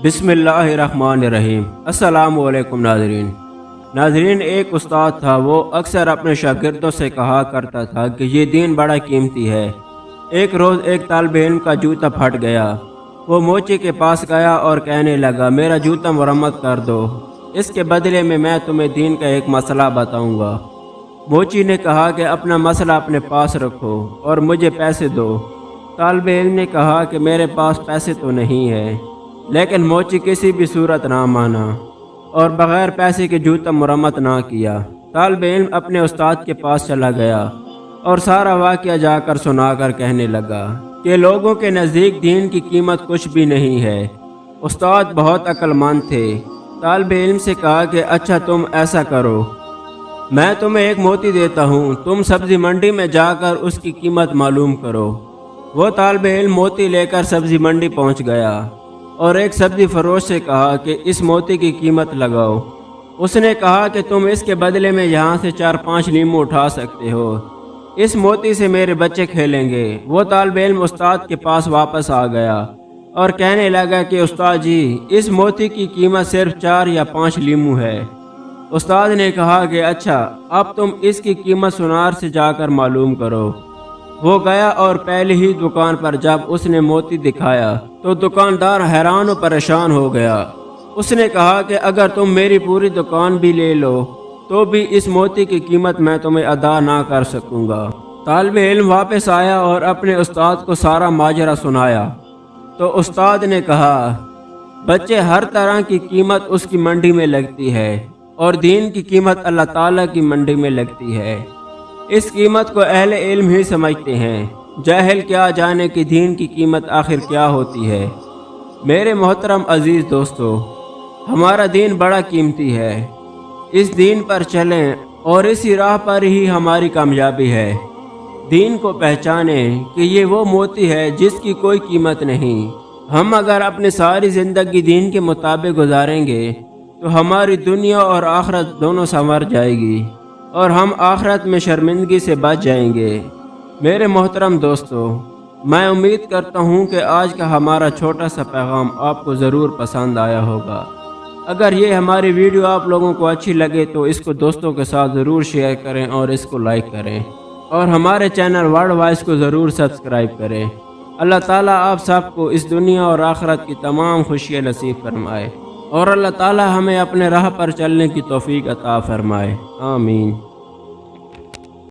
بسم اللہ الرحمن الرحیم۔ السلام علیکم ناظرین، ایک استاد تھا، وہ اکثر اپنے شاگردوں سے کہا کرتا تھا کہ یہ دین بڑا قیمتی ہے۔ ایک روز ایک طالب علم کا جوتا پھٹ گیا۔ وہ موچی کے پاس گیا اور کہنے لگا، میرا جوتا مرمت کر دو، اس کے بدلے میں تمہیں دین کا ایک مسئلہ بتاؤں گا۔ موچی نے کہا کہ اپنا مسئلہ اپنے پاس رکھو اور مجھے پیسے دو۔ طالب علم نے کہا کہ میرے پاس پیسے تو نہیں ہے، لیکن موچی کسی بھی صورت نہ مانا اور بغیر پیسے کے جوتا مرمت نہ کیا۔ طالب علم اپنے استاد کے پاس چلا گیا اور سارا واقعہ جا کر سنا کر کہنے لگا کہ لوگوں کے نزدیک دین کی قیمت کچھ بھی نہیں ہے۔ استاد بہت عقل مند تھے۔ طالب علم سے کہا کہ اچھا تم ایسا کرو، میں تمہیں ایک موتی دیتا ہوں، تم سبزی منڈی میں جا کر اس کی قیمت معلوم کرو۔ وہ طالب علم موتی لے کر سبزی منڈی پہنچ گیا اور ایک سبزی فروش سے کہا کہ اس موتی کی قیمت لگاؤ۔ اس نے کہا کہ تم اس کے بدلے میں یہاں سے 4-5 لیمو اٹھا سکتے ہو، اس موتی سے میرے بچے کھیلیں گے۔ وہ طالب علم استاد کے پاس واپس آ گیا اور کہنے لگا کہ استاد جی، اس موتی کی قیمت صرف 4 یا 5 لیمو ہے۔ استاد نے کہا کہ اچھا، اب تم اس کی قیمت سنار سے جا کر معلوم کرو۔ وہ گیا اور پہلی ہی دکان پر جب اس نے موتی دکھایا تو دکاندار حیران و پریشان ہو گیا۔ اس نے کہا کہ اگر تم میری پوری دکان بھی لے لو تو بھی اس موتی کی قیمت میں تمہیں ادا نہ کر سکوں گا۔ طالب علم واپس آیا اور اپنے استاد کو سارا ماجرا سنایا تو استاد نے کہا، بچے، ہر طرح کی قیمت اس کی منڈی میں لگتی ہے اور دین کی قیمت اللہ تعالیٰ کی منڈی میں لگتی ہے۔ اس قیمت کو اہل علم ہی سمجھتے ہیں، جاہل کیا جانے کہ دین کی قیمت آخر کیا ہوتی ہے۔ میرے محترم عزیز دوستو، ہمارا دین بڑا قیمتی ہے، اس دین پر چلیں اور اسی راہ پر ہی ہماری کامیابی ہے۔ دین کو پہچانیں کہ یہ وہ موتی ہے جس کی کوئی قیمت نہیں۔ ہم اگر اپنی ساری زندگی دین کے مطابق گزاریں گے تو ہماری دنیا اور آخرت دونوں سنور جائے گی اور ہم آخرت میں شرمندگی سے بچ جائیں گے۔ میرے محترم دوستو، میں امید کرتا ہوں کہ آج کا ہمارا چھوٹا سا پیغام آپ کو ضرور پسند آیا ہوگا۔ اگر یہ ہماری ویڈیو آپ لوگوں کو اچھی لگے تو اس کو دوستوں کے ساتھ ضرور شیئر کریں اور اس کو لائک کریں، اور ہمارے چینل ورلڈ وائس کو ضرور سبسکرائب کریں۔ اللہ تعالیٰ آپ سب کو اس دنیا اور آخرت کی تمام خوشیاں نصیب فرمائے، اور اللہ تعالیٰ ہمیں اپنے راہ پر چلنے کی توفیق عطا فرمائے۔ آمین۔